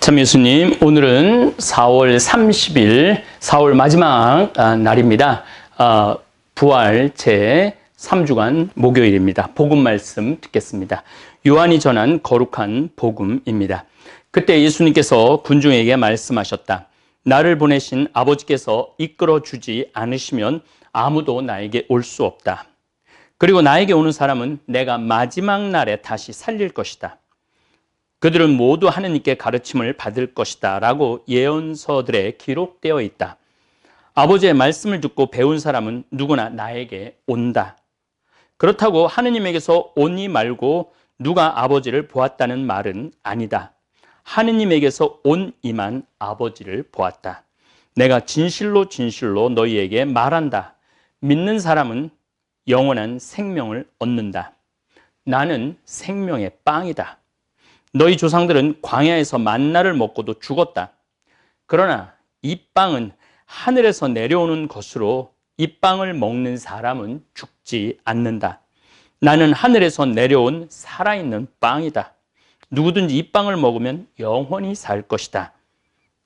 참 예수님, 오늘은 4월 30일, 4월 마지막 날입니다. 부활 제 3주간 목요일입니다. 복음 말씀 듣겠습니다. 요한이 전한 거룩한 복음입니다. 그때 예수님께서 군중에게 말씀하셨다. 나를 보내신 아버지께서 이끌어 주지 않으시면 아무도 나에게 올 수 없다. 그리고 나에게 오는 사람은 내가 마지막 날에 다시 살릴 것이다. 그들은 모두 하느님께 가르침을 받을 것이다 라고 예언서들에 기록되어 있다. 아버지의 말씀을 듣고 배운 사람은 누구나 나에게 온다. 그렇다고 하느님에게서 오니 말고 누가 아버지를 보았다는 말은 아니다. 하느님에게서 온 이만 아버지를 보았다. 내가 진실로 진실로 너희에게 말한다. 믿는 사람은 영원한 생명을 얻는다. 나는 생명의 빵이다. 너희 조상들은 광야에서 만나를 먹고도 죽었다. 그러나 이 빵은 하늘에서 내려오는 것으로 이 빵을 먹는 사람은 죽지 않는다. 나는 하늘에서 내려온 살아있는 빵이다. 누구든지 이 빵을 먹으면 영원히 살 것이다.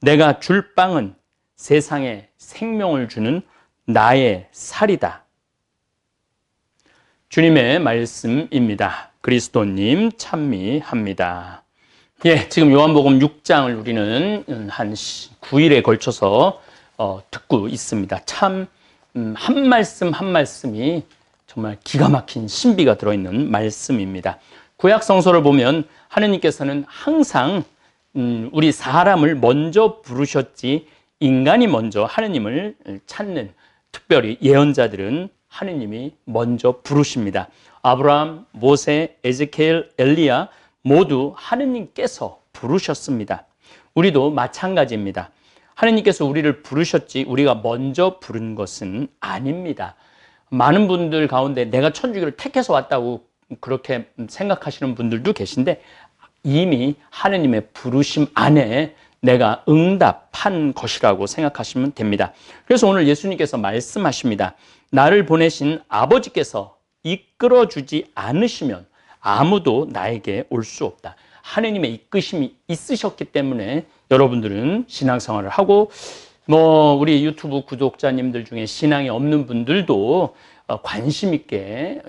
내가 줄 빵은 세상에 생명을 주는 나의 살이다. 주님의 말씀입니다. 그리스도님 참미합니다. 지금 요한복음 6장을 우리는 한 9일에 걸쳐서 듣고 있습니다. 참 한 말씀 한 말씀이 정말 기가 막힌 신비가 들어있는 말씀입니다. 구약 성서를 보면 하느님께서는 항상 우리 사람을 먼저 부르셨지 인간이 먼저 하느님을 찾는, 특별히 예언자들은 하느님이 먼저 부르십니다. 아브라함, 모세, 에zekiel, 엘리야 모두 하느님께서 부르셨습니다. 우리도 마찬가지입니다. 하느님께서 우리를 부르셨지 우리가 먼저 부른 것은 아닙니다. 많은 분들 가운데 내가 천주교를 택해서 왔다고 그렇게 생각하시는 분들도 계신데 이미 하느님의 부르심 안에 내가 응답한 것이라고 생각하시면 됩니다. 그래서 오늘 예수님께서 말씀하십니다. 나를 보내신 아버지께서 이끌어주지 않으시면 아무도 나에게 올 수 없다. 하느님의 이끄심이 있으셨기 때문에 여러분들은 신앙생활을 하고, 우리 유튜브 구독자님들 중에 신앙이 없는 분들도 관심 있게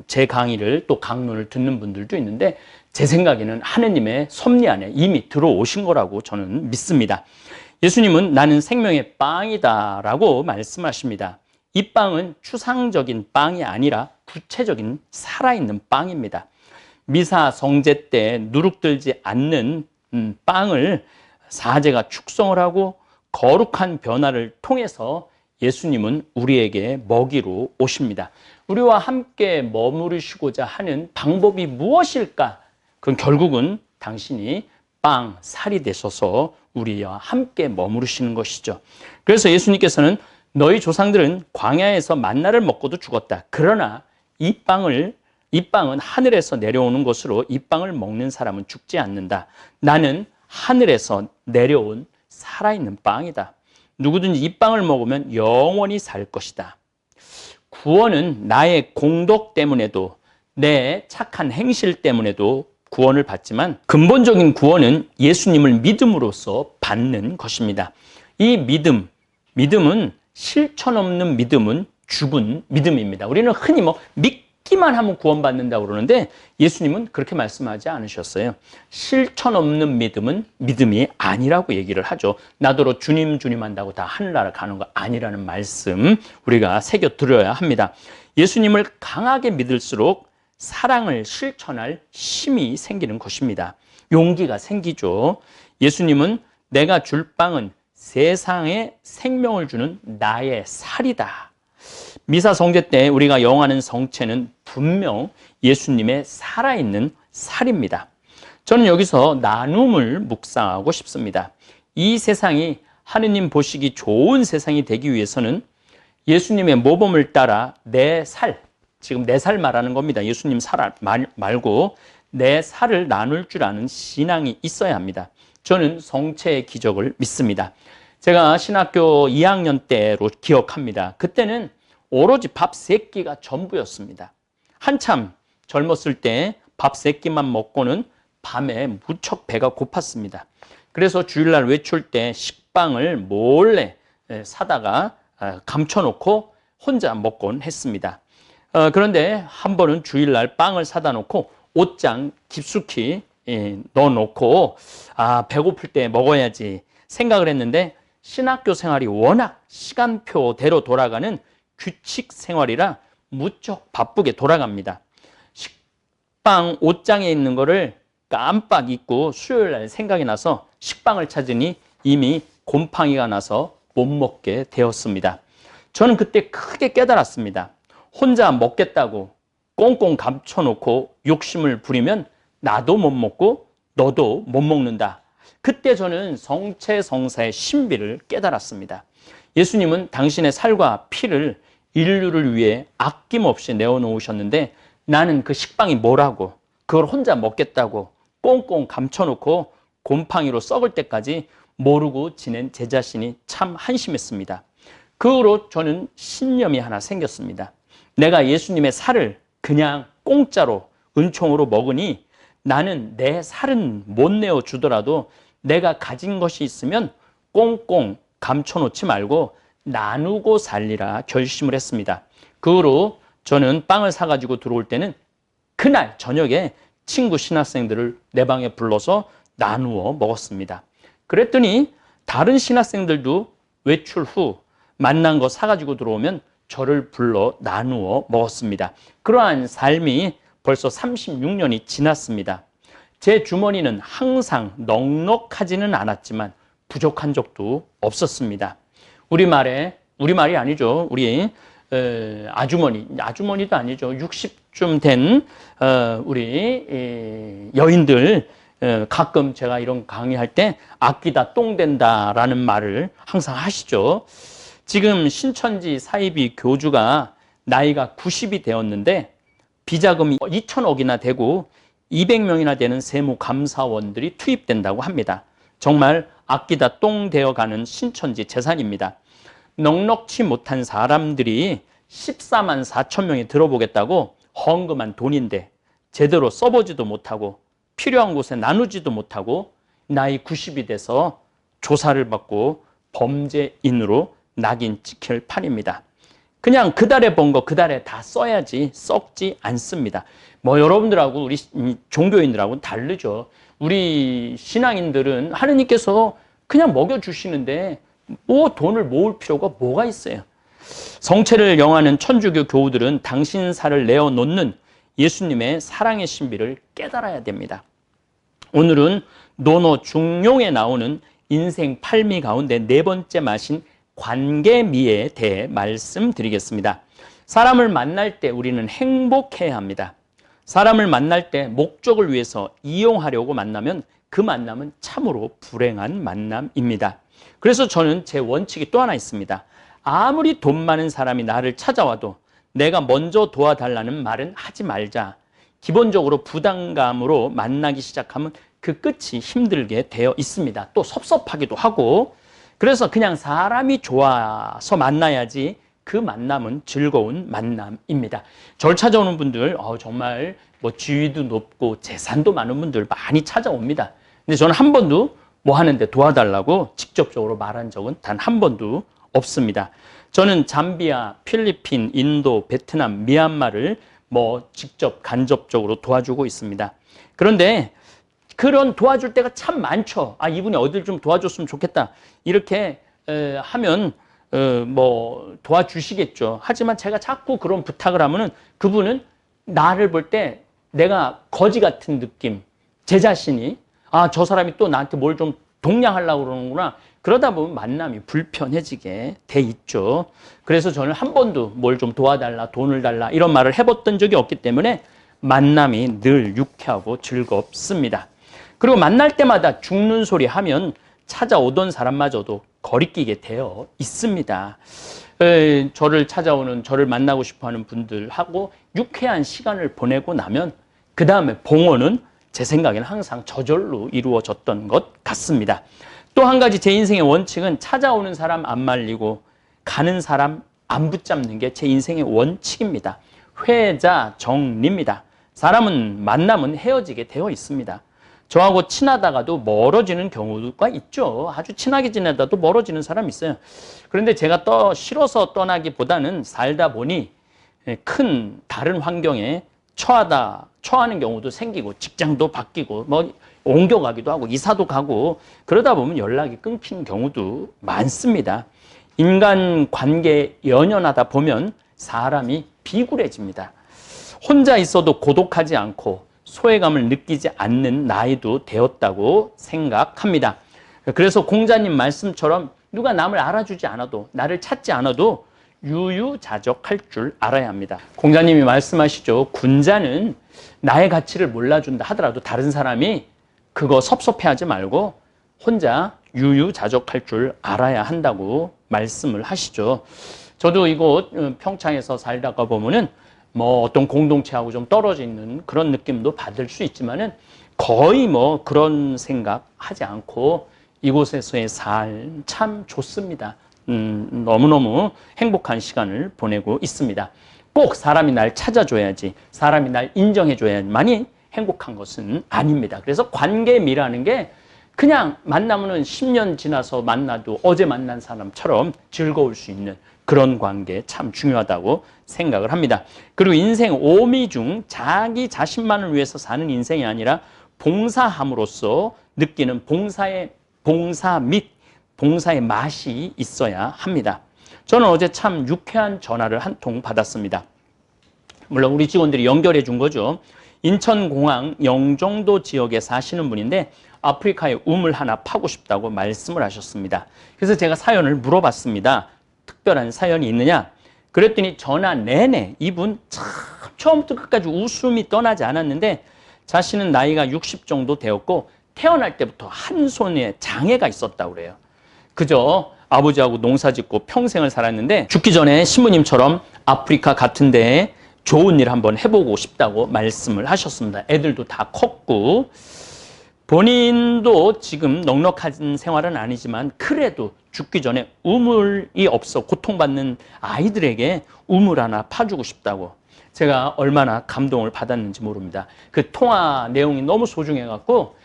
제 강의를 또 강론을 듣는 분들도 있는데, 제 생각에는 하느님의 섭리 안에 이미 들어오신 거라고 저는 믿습니다. 예수님은 나는 생명의 빵이다 라고 말씀하십니다. 이 빵은 추상적인 빵이 아니라 구체적인 살아있는 빵입니다. 미사 성제 때 누룩들지 않는 빵을 사제가 축성을 하고 거룩한 변화를 통해서 예수님은 우리에게 먹이로 오십니다. 우리와 함께 머무르시고자 하는 방법이 무엇일까? 그건 결국은 당신이 빵, 살이 되셔서 우리와 함께 머무르시는 것이죠. 그래서 예수님께서는 너희 조상들은 광야에서 만나를 먹고도 죽었다. 그러나 이 빵은 하늘에서 내려오는 것으로 이 빵을 먹는 사람은 죽지 않는다. 나는 하늘에서 내려온 살아있는 빵이다. 누구든지 이 빵을 먹으면 영원히 살 것이다. 구원은 나의 공덕 때문에도 내 착한 행실 때문에도 구원을 받지만 근본적인 구원은 예수님을 믿음으로써 받는 것입니다. 이 믿음은 실천 없는 믿음은 죽은 믿음입니다. 우리는 흔히 믿기만 하면 구원받는다고 그러는데 예수님은 그렇게 말씀하지 않으셨어요. 실천 없는 믿음은 믿음이 아니라고 얘기를 하죠. 나더러 주님 한다고 다 하늘나라 가는 거 아니라는 말씀 우리가 새겨 들어야 합니다. 예수님을 강하게 믿을수록 사랑을 실천할 힘이 생기는 것입니다. 용기가 생기죠. 예수님은 내가 줄 빵은 세상에 생명을 주는 나의 살이다. 미사 성제 때 우리가 영하는 성체는 분명 예수님의 살아있는 살입니다. 저는 여기서 나눔을 묵상하고 싶습니다. 이 세상이 하느님 보시기 좋은 세상이 되기 위해서는 예수님의 모범을 따라 내 살, 지금 내 살 말하는 겁니다. 예수님 살 말고 내 살을 나눌 줄 아는 신앙이 있어야 합니다. 저는 성체의 기적을 믿습니다. 제가 신학교 2학년 때로 기억합니다. 그때는 오로지 밥 3끼가 전부였습니다. 한참 젊었을 때 밥 3끼만 먹고는 밤에 무척 배가 고팠습니다. 그래서 주일날 외출 때 식빵을 몰래 사다가 감춰놓고 혼자 먹곤 했습니다. 그런데 한 번은 주일날 빵을 사다 놓고 옷장 깊숙이 넣어놓고 배고플 때 먹어야지 생각을 했는데 신학교 생활이 워낙 시간표대로 돌아가는 규칙 생활이라 무척 바쁘게 돌아갑니다. 식빵 옷장에 있는 거를 깜빡 잊고 수요일날 생각이 나서 식빵을 찾으니 이미 곰팡이가 나서 못 먹게 되었습니다. 저는 그때 크게 깨달았습니다. 혼자 먹겠다고 꽁꽁 감춰놓고 욕심을 부리면 나도 못 먹고 너도 못 먹는다. 그때 저는 성체성사의 신비를 깨달았습니다. 예수님은 당신의 살과 피를 인류를 위해 아낌없이 내어놓으셨는데 나는 그 식빵이 뭐라고 그걸 혼자 먹겠다고 꽁꽁 감춰놓고 곰팡이로 썩을 때까지 모르고 지낸 제 자신이 참 한심했습니다. 그 후로 저는 신념이 하나 생겼습니다. 내가 예수님의 살을 그냥 공짜로 은총으로 먹으니 나는 내 살은 못 내어주더라도 내가 가진 것이 있으면 꽁꽁 감춰놓지 말고 나누고 살리라 결심을 했습니다. 그 후로 저는 빵을 사가지고 들어올 때는 그날 저녁에 친구 신학생들을 내 방에 불러서 나누어 먹었습니다. 그랬더니 다른 신학생들도 외출 후 만난 거 사가지고 들어오면 저를 불러 나누어 먹었습니다. 그러한 삶이 벌써 36년이 지났습니다. 제 주머니는 항상 넉넉하지는 않았지만 부족한 적도 없었습니다. 우리말이 아니죠. 우리 아주머니도 아니죠. 60쯤 된 우리 여인들 가끔 제가 이런 강의할 때 아끼다 똥 된다라는 말을 항상 하시죠. 지금 신천지 사이비 교주가 나이가 90이 되었는데 비자금이 2천억이나 되고 200명이나 되는 세무감사원들이 투입된다고 합니다. 정말 아끼다 똥 되어가는 신천지 재산입니다. 넉넉지 못한 사람들이 14만 4천 명이 들어보겠다고 헌금한 돈인데 제대로 써보지도 못하고 필요한 곳에 나누지도 못하고 나이 90이 돼서 조사를 받고 범죄인으로 낙인 찍힐 판입니다. 그냥 그달에 번 거 그달에 다 써야지 썩지 않습니다. 여러분들하고 우리 종교인들하고는 다르죠. 우리 신앙인들은 하느님께서 그냥 먹여주시는데 돈을 모을 필요가 뭐가 있어요. 성체를 영하는 천주교 교우들은 당신 살을 내어놓는 예수님의 사랑의 신비를 깨달아야 됩니다. 오늘은 논어 중용에 나오는 인생 팔미 가운데 네 번째 맛인 관계미에 대해 말씀드리겠습니다. 사람을 만날 때 우리는 행복해야 합니다. 사람을 만날 때 목적을 위해서 이용하려고 만나면 그 만남은 참으로 불행한 만남입니다. 그래서 저는 제 원칙이 또 하나 있습니다. 아무리 돈 많은 사람이 나를 찾아와도 내가 먼저 도와달라는 말은 하지 말자. 기본적으로 부담감으로 만나기 시작하면 그 끝이 힘들게 되어 있습니다. 또 섭섭하기도 하고 그래서 그냥 사람이 좋아서 만나야지 그 만남은 즐거운 만남입니다. 절 찾아오는 분들 정말 지위도 높고 재산도 많은 분들 많이 찾아옵니다. 근데 저는 한 번도 하는데 도와달라고 직접적으로 말한 적은 단 한 번도 없습니다. 저는 잠비아, 필리핀, 인도, 베트남, 미얀마를 직접 간접적으로 도와주고 있습니다. 그런데 그런 도와줄 때가 참 많죠. 이분이 어딜 좀 도와줬으면 좋겠다. 이렇게 하면 도와주시겠죠. 하지만 제가 자꾸 그런 부탁을 하면은 그분은 나를 볼 때 내가 거지 같은 느낌, 제 자신이 저 사람이 또 나한테 뭘 좀 동냥하려고 그러는구나. 그러다 보면 만남이 불편해지게 돼 있죠. 그래서 저는 한 번도 뭘 좀 도와달라, 돈을 달라 이런 말을 해봤던 적이 없기 때문에 만남이 늘 유쾌하고 즐겁습니다. 그리고 만날 때마다 죽는 소리 하면 찾아오던 사람마저도 거리끼게 되어 있습니다. 저를 찾아오는, 저를 만나고 싶어하는 분들하고 유쾌한 시간을 보내고 나면 그 다음에 봉헌은 제 생각에는 항상 저절로 이루어졌던 것 같습니다. 또 한 가지 제 인생의 원칙은 찾아오는 사람 안 말리고 가는 사람 안 붙잡는 게 제 인생의 원칙입니다. 회자 정리입니다. 사람은 만남은 헤어지게 되어 있습니다. 저하고 친하다가도 멀어지는 경우가 있죠. 아주 친하게 지내다도 멀어지는 사람이 있어요. 그런데 제가 싫어서 떠나기보다는 살다 보니 큰 다른 환경에 처하는 경우도 생기고 직장도 바뀌고 뭐 옮겨가기도 하고 이사도 가고 그러다 보면 연락이 끊긴 경우도 많습니다. 인간 관계에 연연하다 보면 사람이 비굴해집니다. 혼자 있어도 고독하지 않고 소외감을 느끼지 않는 나이도 되었다고 생각합니다. 그래서 공자님 말씀처럼 누가 남을 알아주지 않아도 나를 찾지 않아도 유유자적할 줄 알아야 합니다. 공자님이 말씀하시죠. 군자는 나의 가치를 몰라준다 하더라도 다른 사람이 그거 섭섭해하지 말고 혼자 유유자적할 줄 알아야 한다고 말씀을 하시죠. 저도 이곳 평창에서 살다가 보면은 뭐 어떤 공동체하고 좀 떨어져 있는 그런 느낌도 받을 수 있지만은 거의 뭐 그런 생각 하지 않고 이곳에서의 삶 참 좋습니다. 너무너무 행복한 시간을 보내고 있습니다. 꼭 사람이 날 찾아줘야지, 사람이 날 인정해줘야만이 행복한 것은 아닙니다. 그래서 관계미라는 게 그냥 만나면은 10년 지나서 만나도 어제 만난 사람처럼 즐거울 수 있는 그런 관계 참 중요하다고 생각을 합니다. 그리고 인생 오미 중 자기 자신만을 위해서 사는 인생이 아니라 봉사함으로써 느끼는 봉사 및 봉사의 맛이 있어야 합니다. 저는 어제 참 유쾌한 전화를 한 통 받았습니다. 물론 우리 직원들이 연결해 준 거죠. 인천공항 영종도 지역에 사시는 분인데 아프리카에 우물 하나 파고 싶다고 말씀을 하셨습니다. 그래서 제가 사연을 물어봤습니다. 특별한 사연이 있느냐? 그랬더니 전화 내내 이분 참 처음부터 끝까지 웃음이 떠나지 않았는데 자신은 나이가 60 정도 되었고 태어날 때부터 한 손에 장애가 있었다고 그래요. 그저 아버지하고 농사짓고 평생을 살았는데 죽기 전에 신부님처럼 아프리카 같은 데에 좋은 일 한번 해보고 싶다고 말씀을 하셨습니다. 애들도 다 컸고 본인도 지금 넉넉한 생활은 아니지만 그래도 죽기 전에 우물이 없어 고통받는 아이들에게 우물 하나 파주고 싶다고. 제가 얼마나 감동을 받았는지 모릅니다. 그 통화 내용이 너무 소중해갖고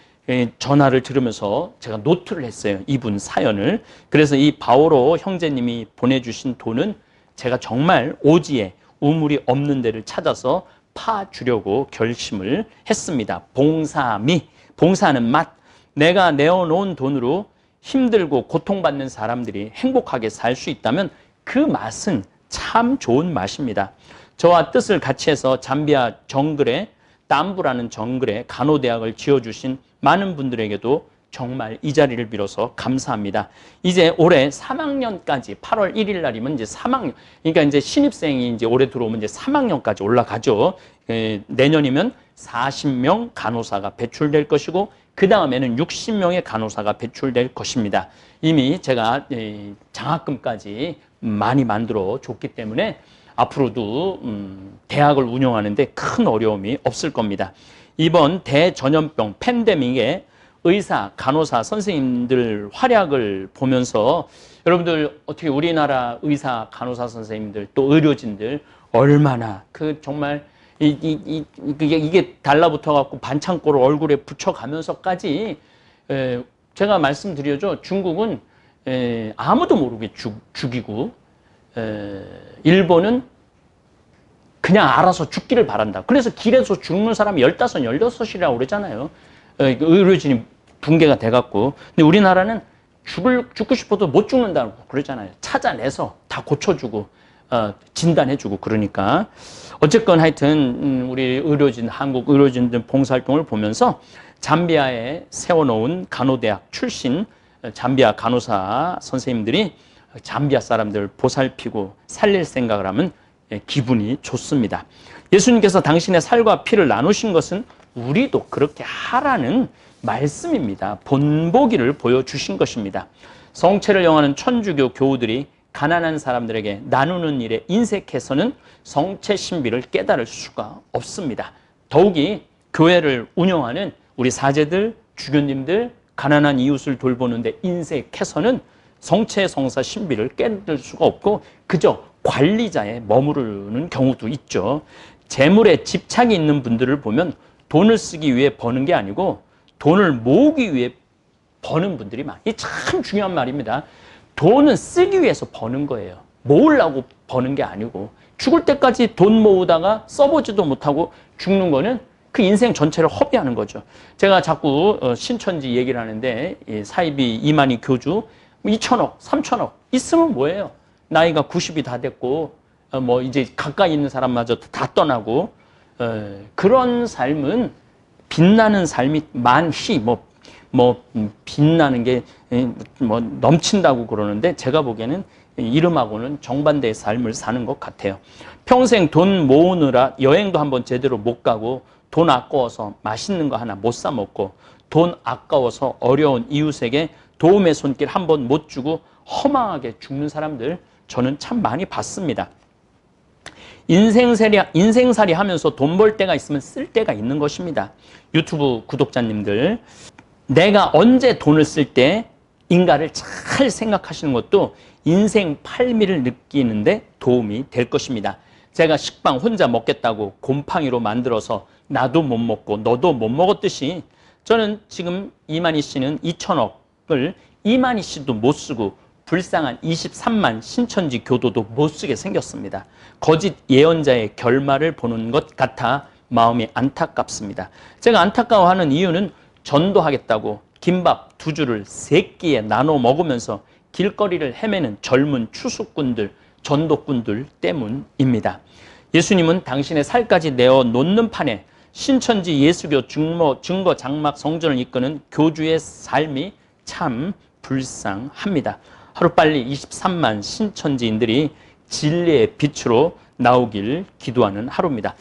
전화를 들으면서 제가 노트를 했어요. 이분 사연을. 그래서 이 바오로 형제님이 보내주신 돈은 제가 정말 오지에 우물이 없는 데를 찾아서 파주려고 결심을 했습니다. 봉사하는 맛. 내가 내어놓은 돈으로 힘들고 고통받는 사람들이 행복하게 살 수 있다면 그 맛은 참 좋은 맛입니다. 저와 뜻을 같이 해서 잠비아 정글에 땀부라는 정글에 간호대학을 지어주신 많은 분들에게도 정말 이 자리를 빌어서 감사합니다. 이제 올해 3학년까지 8월 1일 날이면 이제 3학년, 그러니까 이제 신입생이 이제 올해 들어오면 이제 3학년까지 올라가죠. 내년이면 40명 간호사가 배출될 것이고 그 다음에는 60명의 간호사가 배출될 것입니다. 이미 제가 장학금까지 많이 만들어 줬기 때문에 앞으로도 대학을 운영하는데 큰 어려움이 없을 겁니다. 이번 대전염병 팬데믹에 의사, 간호사, 선생님들 활약을 보면서 여러분들 어떻게 우리나라 의사, 간호사 선생님들 또 의료진들 얼마나 그 정말 이게 달라붙어 갖고 반창고를 얼굴에 붙여가면서까지 제가 말씀드려죠. 중국은 아무도 모르게 죽이고 일본은 그냥 알아서 죽기를 바란다. 그래서 길에서 죽는 사람이 15, 16이라고 그러잖아요. 의료진이 붕괴가 돼갖고. 근데 우리나라는 죽고 싶어도 못 죽는다고 그러잖아요. 찾아내서 다 고쳐주고 진단해주고 그러니까. 어쨌건 하여튼 우리 의료진, 한국 의료진들 봉사활동을 보면서 잠비아에 세워놓은 간호대학 출신 잠비아 간호사 선생님들이 잠비아 사람들을 보살피고 살릴 생각을 하면 기분이 좋습니다. 예수님께서 당신의 살과 피를 나누신 것은 우리도 그렇게 하라는 말씀입니다. 본보기를 보여주신 것입니다. 성체를 영하는 천주교 교우들이 가난한 사람들에게 나누는 일에 인색해서는 성체 신비를 깨달을 수가 없습니다. 더욱이 교회를 운영하는 우리 사제들, 주교님들, 가난한 이웃을 돌보는데 인색해서는 성체 성사 신비를 깨달을 수가 없고 그저 관리자에 머무르는 경우도 있죠. 재물에 집착이 있는 분들을 보면 돈을 쓰기 위해 버는 게 아니고 돈을 모으기 위해 버는 분들이 많아요. 이게 참 중요한 말입니다. 돈은 쓰기 위해서 버는 거예요. 모으려고 버는 게 아니고, 죽을 때까지 돈 모으다가 써보지도 못하고 죽는 거는 그 인생 전체를 허비하는 거죠. 제가 자꾸 신천지 얘기를 하는데, 사이비 이만희 교주 2천억, 3천억 있으면 뭐예요? 나이가 90이 다 됐고 뭐 이제 가까이 있는 사람마저 다 떠나고, 그런 삶은 빛나는 삶이 많이 빛나는 게 뭐 넘친다고 그러는데, 제가 보기에는 이름하고는 정반대의 삶을 사는 것 같아요. 평생 돈 모으느라 여행도 한번 제대로 못 가고, 돈 아까워서 맛있는 거 하나 못 사 먹고, 돈 아까워서 어려운 이웃에게 도움의 손길 한번 못 주고 허망하게 죽는 사람들 저는 참 많이 봤습니다. 인생살이 하면서 돈 벌 때가 있으면 쓸 때가 있는 것입니다. 유튜브 구독자님들, 내가 언제 돈을 쓸 때인가를 잘 생각하시는 것도 인생 팔미를 느끼는데 도움이 될 것입니다. 제가 식빵 혼자 먹겠다고 곰팡이로 만들어서 나도 못 먹고 너도 못 먹었듯이, 저는 지금 이만희 씨는 2천억을 이만희 씨도 못 쓰고 불쌍한 23만 신천지 교도도 못 쓰게 생겼습니다. 거짓 예언자의 결말을 보는 것 같아 마음이 안타깝습니다. 제가 안타까워하는 이유는 전도하겠다고 김밥 2줄을 3끼에 나눠 먹으면서 길거리를 헤매는 젊은 추수꾼들, 전도꾼들 때문입니다. 예수님은 당신의 살까지 내어 놓는 판에 신천지 예수교 증거 장막 성전을 이끄는 교주의 삶이 참 불쌍합니다. 하루빨리 23만 신천지인들이 진리의 빛으로 나오길 기도하는 하루입니다.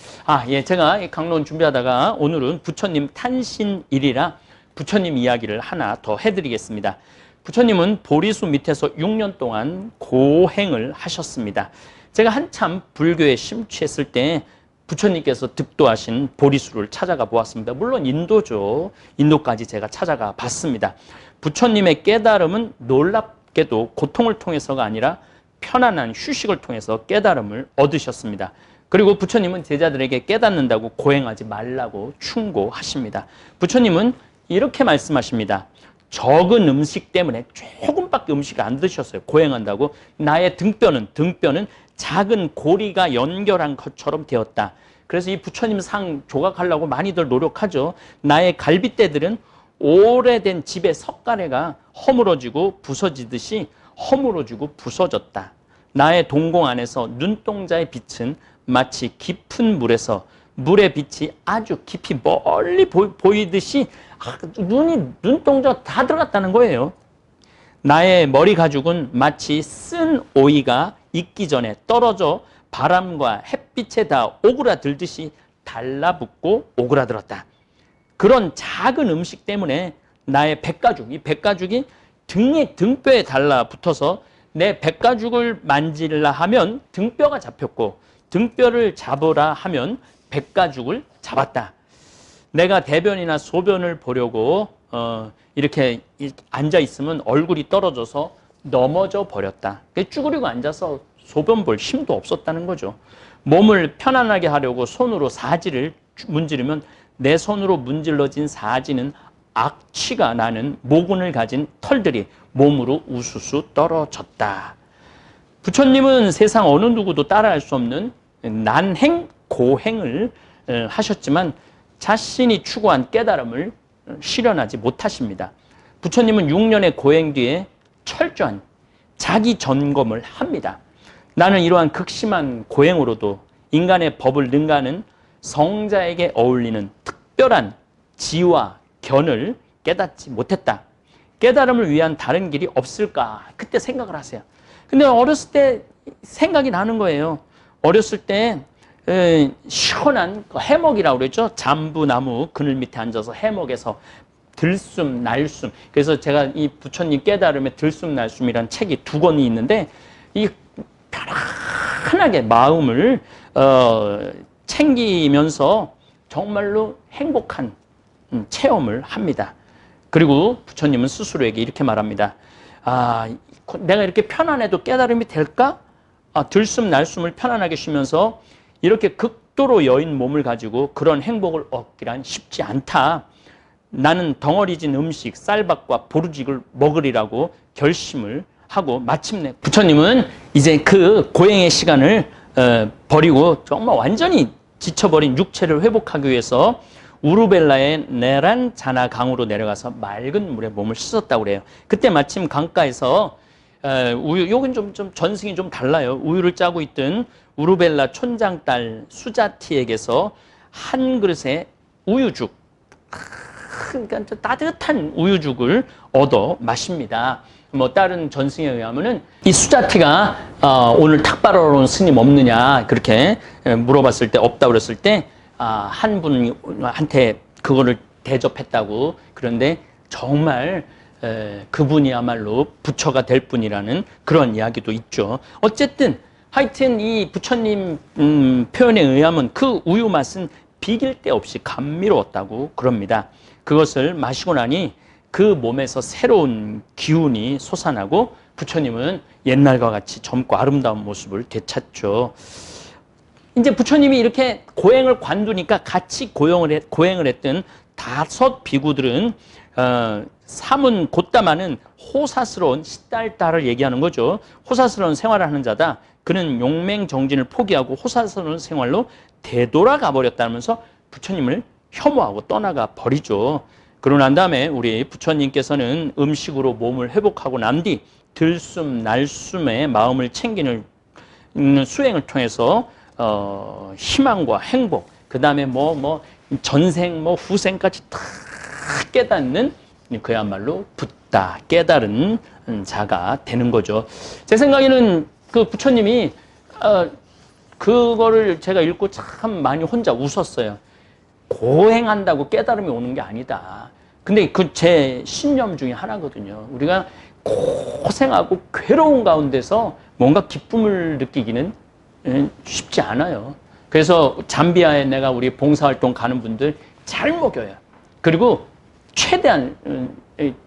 제가 강론 준비하다가 오늘은 부처님 탄신일이라 부처님 이야기를 하나 더 해드리겠습니다. 부처님은 보리수 밑에서 6년 동안 고행을 하셨습니다. 제가 한참 불교에 심취했을 때 부처님께서 득도하신 보리수를 찾아가 보았습니다. 물론 인도죠. 인도까지 제가 찾아가 봤습니다. 부처님의 깨달음은 놀랍게도 고통을 통해서가 아니라 편안한 휴식을 통해서 깨달음을 얻으셨습니다. 그리고 부처님은 제자들에게 깨닫는다고 고행하지 말라고 충고하십니다. 부처님은 이렇게 말씀하십니다. 적은 음식 때문에 조금밖에 음식을 안 드셨어요. 고행한다고. 나의 등뼈는 작은 고리가 연결한 것처럼 되었다. 그래서 이 부처님 상 조각하려고 많이들 노력하죠. 나의 갈빗대들은 오래된 집의 석가래가 허물어지고 부서지듯이 허물어지고 부서졌다. 나의 동공 안에서 눈동자의 빛은 마치 깊은 물에서 물의 빛이 아주 깊이 멀리 보이듯이 눈동자 다 들어갔다는 거예요. 나의 머리 가죽은 마치 쓴 오이가 익기 전에 떨어져 바람과 햇빛에 다 오그라들듯이 달라붙고 오그라들었다. 그런 작은 음식 때문에 나의 백가죽, 이 백가죽이 등뼈에 달라붙어서 내 백가죽을 만질라 하면 등뼈가 잡혔고, 등뼈를 잡으라 하면 백가죽을 잡았다. 내가 대변이나 소변을 보려고 이렇게 앉아 있으면 얼굴이 떨어져서 넘어져 버렸다. 쭈그리고 앉아서 소변 볼 힘도 없었다는 거죠. 몸을 편안하게 하려고 손으로 사지를 문지르면 내 손으로 문질러진 사지는 악취가 나는 모근을 가진 털들이 몸으로 우수수 떨어졌다. 부처님은 세상 어느 누구도 따라할 수 없는 난행 고행을 하셨지만 자신이 추구한 깨달음을 실현하지 못하십니다. 부처님은 6년의 고행 뒤에 철저한 자기 점검을 합니다. 나는 이러한 극심한 고행으로도 인간의 법을 능가하는 성자에게 어울리는 특별한 지와 견을 깨닫지 못했다. 깨달음을 위한 다른 길이 없을까? 그때 생각을 하세요. 근데 어렸을 때 생각이 나는 거예요. 어렸을 때 시원한 해먹이라고 그랬죠. 잠부나무 그늘 밑에 앉아서 해먹에서 들숨 날숨. 그래서 제가 이 부처님 깨달음의 들숨 날숨이라는 책이 2권이 있는데, 이 편안하게 마음을 챙기면서 정말로 행복한 체험을 합니다. 그리고 부처님은 스스로에게 이렇게 말합니다. 내가 이렇게 편안해도 깨달음이 될까? 들숨 날숨을 편안하게 쉬면서 이렇게 극도로 여인 몸을 가지고 그런 행복을 얻기란 쉽지 않다. 나는 덩어리진 음식, 쌀밥과 보르직을 먹으리라고 결심을 하고 마침내 부처님은 이제 그 고행의 시간을 버리고 정말 완전히 지쳐버린 육체를 회복하기 위해서 우르벨라의 네란 자나 강으로 내려가서 맑은 물에 몸을 씻었다고 그래요. 그때 마침 강가에서 우유, 요건 좀 전승이 좀 달라요. 우유를 짜고 있던 우르벨라 촌장 딸 수자티에게서 한 그릇의 우유죽, 그러니까 따뜻한 우유죽을 얻어 마십니다. 뭐 다른 전승에 의하면은 이 수자티가 오늘 탁발하러 온 스님 없느냐 그렇게 물어봤을 때 없다 그랬을 때 한 분한테 그거를 대접했다고. 그런데 정말 그분이야말로 부처가 될 분이라는 그런 이야기도 있죠. 어쨌든 하여튼 이 부처님 표현에 의하면 그 우유 맛은 비길 데 없이 감미로웠다고 그럽니다. 그것을 마시고 나니 그 몸에서 새로운 기운이 솟아나고 부처님은 옛날과 같이 젊고 아름다운 모습을 되찾죠. 이제 부처님이 이렇게 고행을 관두니까 같이 고행을 했던 5 비구들은 사문 곧다마는 호사스러운 시달다를 얘기하는 거죠. 호사스러운 생활을 하는 자다. 그는 용맹정진을 포기하고 호사스러운 생활로 되돌아가 버렸다면서 부처님을 혐오하고 떠나가 버리죠. 그러고 난 다음에 우리 부처님께서는 음식으로 몸을 회복하고 난 뒤 들숨 날숨의 마음을 챙기는 수행을 통해서 희망과 행복, 그 다음에 전생 후생까지 다 깨닫는 그야말로 붓다 깨달은 자가 되는 거죠. 제 생각에는 그 부처님이 그거를 제가 읽고 참 많이 혼자 웃었어요. 고행한다고 깨달음이 오는 게 아니다. 근데 그 제 신념 중에 하나거든요. 우리가 고생하고 괴로운 가운데서 뭔가 기쁨을 느끼기는 쉽지 않아요. 그래서 잠비아에 내가 우리 봉사활동 가는 분들 잘 먹여요. 그리고 최대한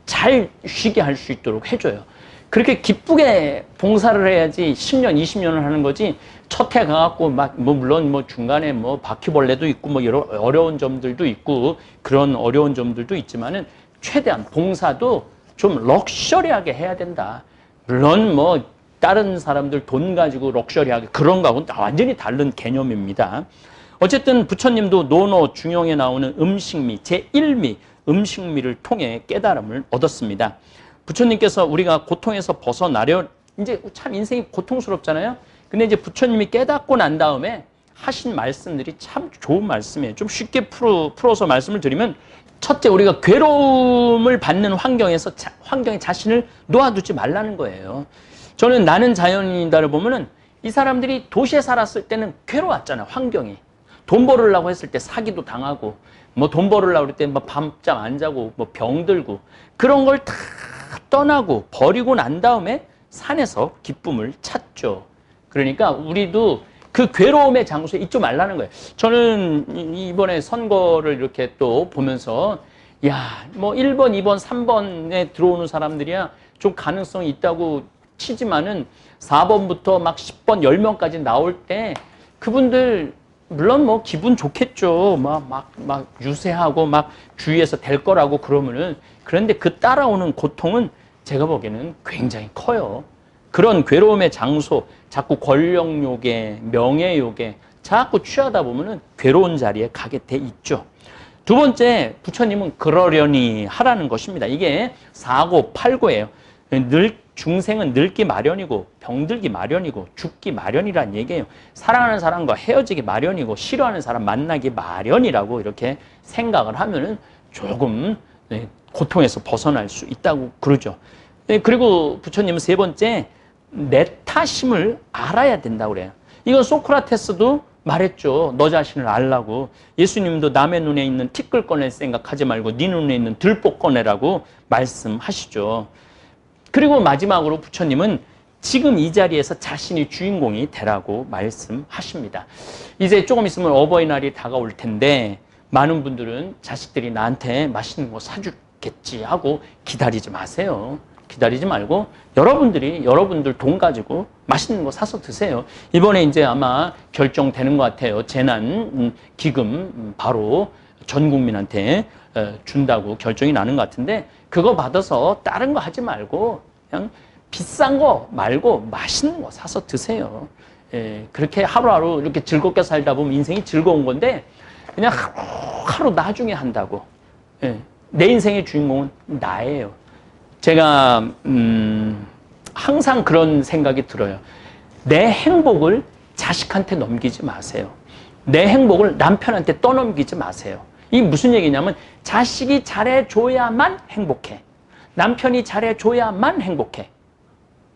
잘 쉬게 할 수 있도록 해줘요. 그렇게 기쁘게 봉사를 해야지 10년, 20년을 하는 거지. 첫 해 가갖고 물론 중간에 바퀴벌레도 있고 여러 어려운 점들도 있고 그런 어려운 점들도 있지만은 최대한 봉사도 좀 럭셔리하게 해야 된다. 물론 다른 사람들 돈 가지고 럭셔리하게 그런 거하고는 완전히 다른 개념입니다. 어쨌든 부처님도 노노 중용에 나오는 음식미, 제1미, 음식미를 통해 깨달음을 얻었습니다. 부처님께서 우리가 고통에서 벗어나려, 이제 참 인생이 고통스럽잖아요. 근데 이제 부처님이 깨닫고 난 다음에 하신 말씀들이 참 좋은 말씀이에요. 좀 쉽게 풀어서 말씀을 드리면, 첫째, 우리가 괴로움을 받는 환경에 자신을 놓아두지 말라는 거예요. 저는 나는 자연인이다를 보면은 이 사람들이 도시에 살았을 때는 괴로웠잖아요, 환경이. 돈 벌으려고 했을 때 사기도 당하고, 돈 벌으려고 할 때 밤잠 안 자고, 병들고, 그런 걸 다 떠나고 버리고 난 다음에 산에서 기쁨을 찾죠. 그러니까 우리도 그 괴로움의 장소에 있지 말라는 거예요. 저는 이번에 선거를 이렇게 또 보면서, 1번, 2번, 3번에 들어오는 사람들이야 좀 가능성이 있다고 치지만은 4번부터 10번, 10명까지 나올 때 그분들 물론 기분 좋겠죠. 막 유세하고 주위에서 될 거라고 그러면은. 그런데 그 따라오는 고통은 제가 보기에는 굉장히 커요. 그런 괴로움의 장소, 자꾸 권력욕에, 명예욕에 자꾸 취하다 보면은 괴로운 자리에 가게 돼 있죠. 두 번째, 부처님은 그러려니 하라는 것입니다. 이게 사고, 팔고예요. 중생은 늙기 마련이고 병들기 마련이고 죽기 마련이란 얘기예요. 사랑하는 사람과 헤어지기 마련이고 싫어하는 사람 만나기 마련이라고 이렇게 생각을 하면은 조금 고통에서 벗어날 수 있다고 그러죠. 그리고 부처님은 세 번째, 내 탓임을 알아야 된다고 그래요. 이건 소크라테스도 말했죠. 너 자신을 알라고. 예수님도 남의 눈에 있는 티끌 꺼낼 생각하지 말고 네 눈에 있는 들보 꺼내라고 말씀하시죠. 그리고 마지막으로 부처님은 지금 이 자리에서 자신이 주인공이 되라고 말씀하십니다. 이제 조금 있으면 어버이날이 다가올 텐데 많은 분들은 자식들이 나한테 맛있는 거 사주겠지 하고 기다리지 마세요. 기다리지 말고 여러분들 돈 가지고 맛있는 거 사서 드세요. 이번에 이제 아마 결정되는 것 같아요. 재난 기금 바로 전 국민한테 준다고 결정이 나는 것 같은데 그거 받아서 다른 거 하지 말고 그냥 비싼 거 말고 맛있는 거 사서 드세요. 그렇게 하루하루 이렇게 즐겁게 살다 보면 인생이 즐거운 건데 그냥 하루 나중에 한다고. 내 인생의 주인공은 나예요. 제가 항상 그런 생각이 들어요. 내 행복을 자식한테 넘기지 마세요. 내 행복을 남편한테 떠넘기지 마세요. 이게 무슨 얘기냐면 자식이 잘해줘야만 행복해. 남편이 잘해줘야만 행복해.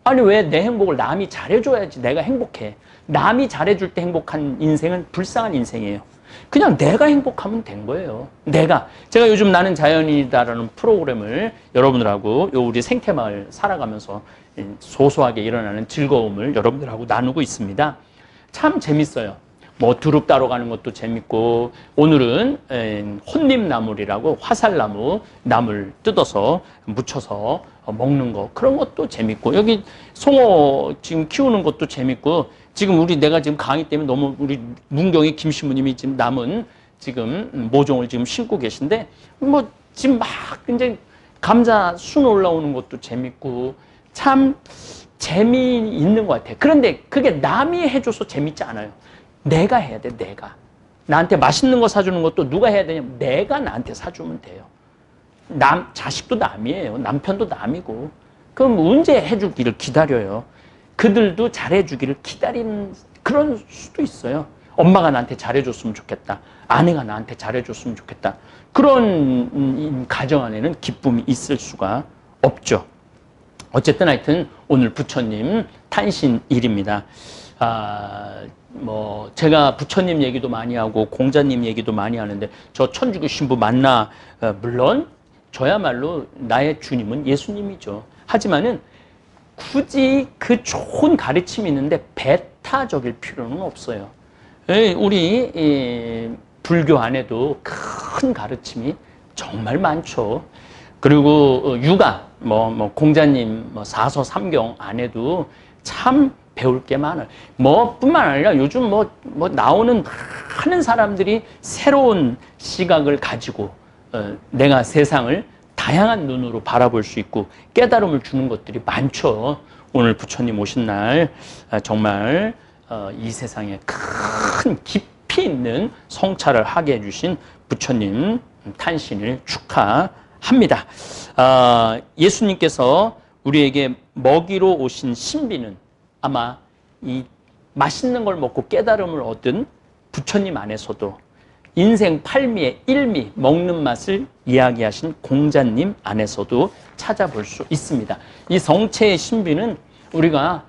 아니 왜 내 행복을 남이 잘해줘야지 내가 행복해. 남이 잘해줄 때 행복한 인생은 불쌍한 인생이에요. 그냥 내가 행복하면 된 거예요. 제가 요즘 나는 자연이다라는 프로그램을 여러분들하고 우리 생태마을 살아가면서 소소하게 일어나는 즐거움을 여러분들하고 나누고 있습니다. 참 재밌어요. 뭐 두릅 따러 가는 것도 재밌고 오늘은 혼잎나물이라고 화살나무 나물 뜯어서 무쳐서 먹는 거 그런 것도 재밌고 여기 송어 지금 키우는 것도 재밌고 지금 내가 지금 강의 때문에 너무 우리 문경의 김 신부님이 지금 남은 지금 모종을 지금 심고 계신데 뭐 지금 막 이제 감자 순 올라오는 것도 재밌고 참 재미있는 것 같아요. 그런데 그게 남이 해줘서 재밌지 않아요. 내가 해야 돼, 내가. 나한테 맛있는 거 사주는 것도 누가 해야 되냐면 내가 나한테 사주면 돼요. 자식도 남이에요. 남편도 남이고. 그럼 언제 해주기를 기다려요? 그들도 잘해주기를 기다리는 그런 수도 있어요. 엄마가 나한테 잘해줬으면 좋겠다. 아내가 나한테 잘해줬으면 좋겠다. 그런 가정 안에는 기쁨이 있을 수가 없죠. 어쨌든 하여튼 오늘 부처님 탄신일입니다. 제가 부처님 얘기도 많이 하고 공자님 얘기도 많이 하는데 저 천주교 신부 만나 물론 저야말로 나의 주님은 예수님이죠. 하지만은 굳이 그 좋은 가르침이 있는데 배타적일 필요는 없어요. 우리 불교 안에도 큰 가르침이 정말 많죠. 그리고 육아, 공자님 사서 삼경 안에도 참 배울 게 많아요. 뿐만 아니라 요즘 나오는 많은 사람들이 새로운 시각을 가지고 내가 세상을 다양한 눈으로 바라볼 수 있고 깨달음을 주는 것들이 많죠. 오늘 부처님 오신 날 정말 이 세상에 큰 깊이 있는 성찰을 하게 해주신 부처님 탄신을 축하합니다. 예수님께서 우리에게 먹이로 오신 신비는 아마 이 맛있는 걸 먹고 깨달음을 얻은 부처님 안에서도 인생 팔미의 일미 먹는 맛을 이야기하신 공자님 안에서도 찾아볼 수 있습니다. 이 성체의 신비는 우리가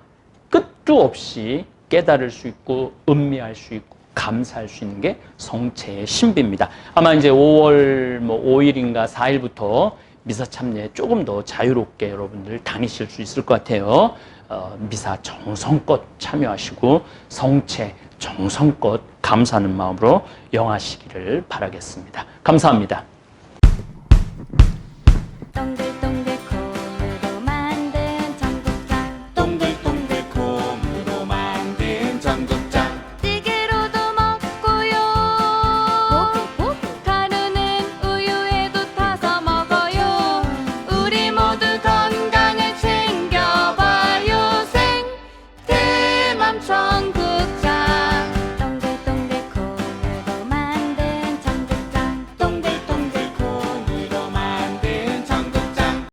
끝도 없이 깨달을 수 있고 음미할 수 있고 감사할 수 있는 게 성체의 신비입니다. 아마 이제 5월 5일인가 4일부터 미사 참여에 조금 더 자유롭게 여러분들 다니실 수 있을 것 같아요. 미사 정성껏 참여하시고 성체 정성껏 감사하는 마음으로 영하시기를 바라겠습니다. 감사합니다. 동글동글 콩으로 만든 청국장 동글동글 콩으로 만든 청국장 찌개로도 먹고요 가루는 우유에도 타서 먹어요 우리 모두 건강을 챙겨봐요 생태맘 천국